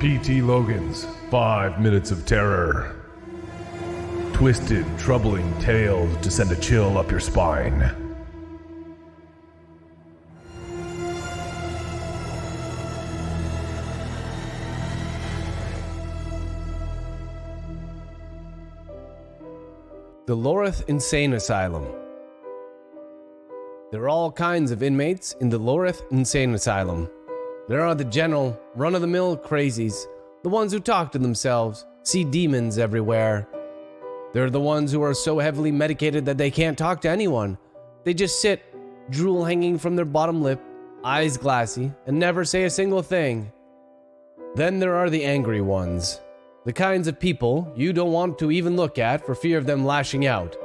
P.T. Logan's 5 Minutes of Terror. Twisted, troubling tales to send a chill up your spine. The Loreth Insane Asylum. There are all kinds of inmates in the Loreth Insane Asylum. There are the general, run-of-the-mill crazies, the ones who talk to themselves, see demons everywhere. There are the ones who are so heavily medicated that they can't talk to anyone. They just sit, drool hanging from their bottom lip, eyes glassy, and never say a single thing. Then there are the angry ones. The kinds of people you don't want to even look at for fear of them lashing out.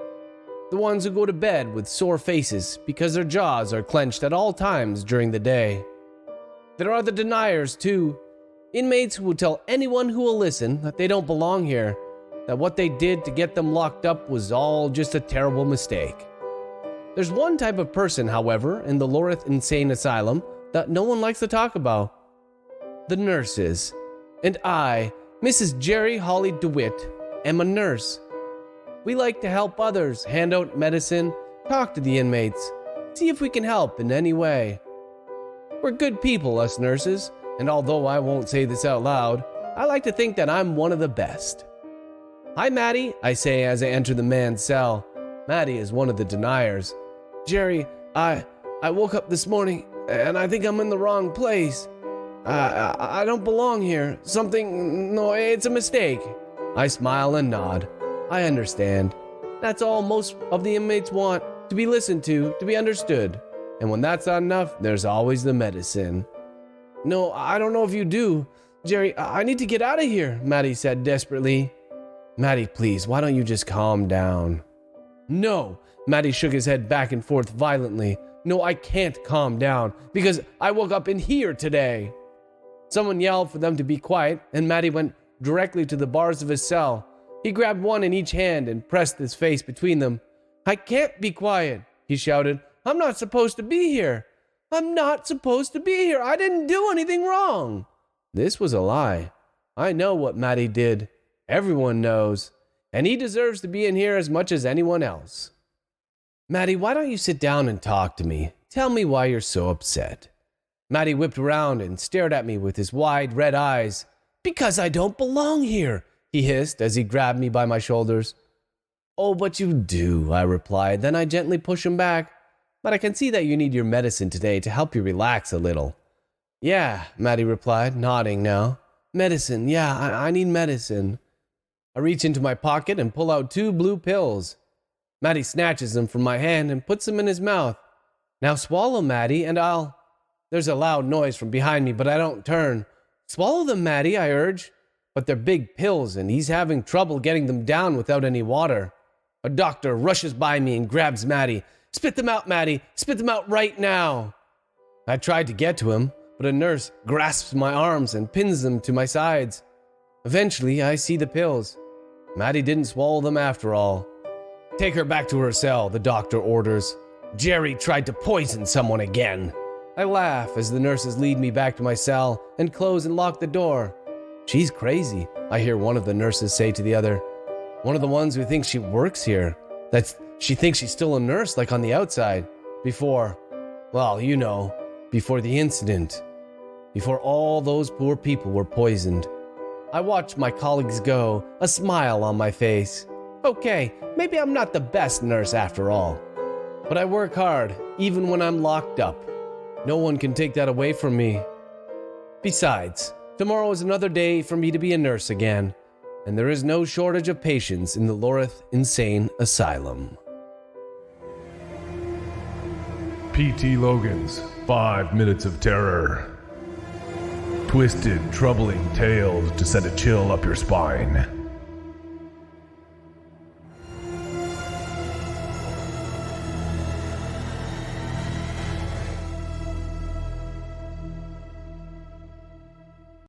The ones who go to bed with sore faces because their jaws are clenched at all times during the day. There are the deniers too. Inmates who will tell anyone who will listen that they don't belong here, that what they did to get them locked up was all just a terrible mistake. There's one type of person, however, in the Loreth Insane Asylum that no one likes to talk about. The nurses. And I, Mrs. Jerry Holly DeWitt, am a nurse. We like to help others, hand out medicine, talk to the inmates, see if we can help in any way. We're good people, us nurses, and although I won't say this out loud, I like to think that I'm one of the best. "Hi, Maddie," I say as I enter the man's cell. Maddie is one of the deniers. "Jerry, I woke up this morning, and I think I'm in the wrong place. I don't belong here. No, it's a mistake." I smile and nod. I understand. That's all most of the inmates want, to be listened to be understood. And when that's not enough, there's always the medicine. "No, I don't know if you do. Jerry, I need to get out of here," Maddie said desperately. "Maddie, please, why don't you just calm down?" "No," Maddie shook his head back and forth violently. "No, I can't calm down, because I woke up in here today." Someone yelled for them to be quiet, and Maddie went directly to the bars of his cell. He grabbed one in each hand and pressed his face between them. "I can't be quiet," he shouted. "I'm not supposed to be here. I'm not supposed to be here. I didn't do anything wrong." This was a lie. I know what Maddie did. Everyone knows. And he deserves to be in here as much as anyone else. "Maddie, why don't you sit down and talk to me? Tell me why you're so upset." Maddie whipped around and stared at me with his wide red eyes. "Because I don't belong here," he hissed as he grabbed me by my shoulders. "Oh, but you do," I replied. Then I gently pushed him back. "But I can see that you need your medicine today to help you relax a little." "Yeah," Maddie replied, nodding now. "Medicine, yeah, I need medicine." I reach into my pocket and pull out 2 blue pills. Maddie snatches them from my hand and puts them in his mouth. "Now swallow, Maddie, and I'll..." There's a loud noise from behind me, but I don't turn. "Swallow them, Maddie," I urge. But they're big pills, and he's having trouble getting them down without any water. A doctor rushes by me and grabs Maddie. "Spit them out, Maddie. Spit them out right now." I tried to get to him, but a nurse grasps my arms and pins them to my sides. Eventually, I see the pills. Maddie didn't swallow them after all. "Take her back to her cell," the doctor orders. "Jerry tried to poison someone again." I laugh as the nurses lead me back to my cell and close and lock the door. "She's crazy," I hear one of the nurses say to the other. One of the ones who thinks she works here. That she thinks she's still a nurse, like on the outside. Before the incident. Before all those poor people were poisoned. I watch my colleagues go, a smile on my face. Okay, maybe I'm not the best nurse after all. But I work hard, even when I'm locked up. No one can take that away from me. Besides, tomorrow is another day for me to be a nurse again, and there is no shortage of patients in the Loreth Insane Asylum. P.T. Logan's 5 Minutes of Terror. Twisted, troubling tales to send a chill up your spine.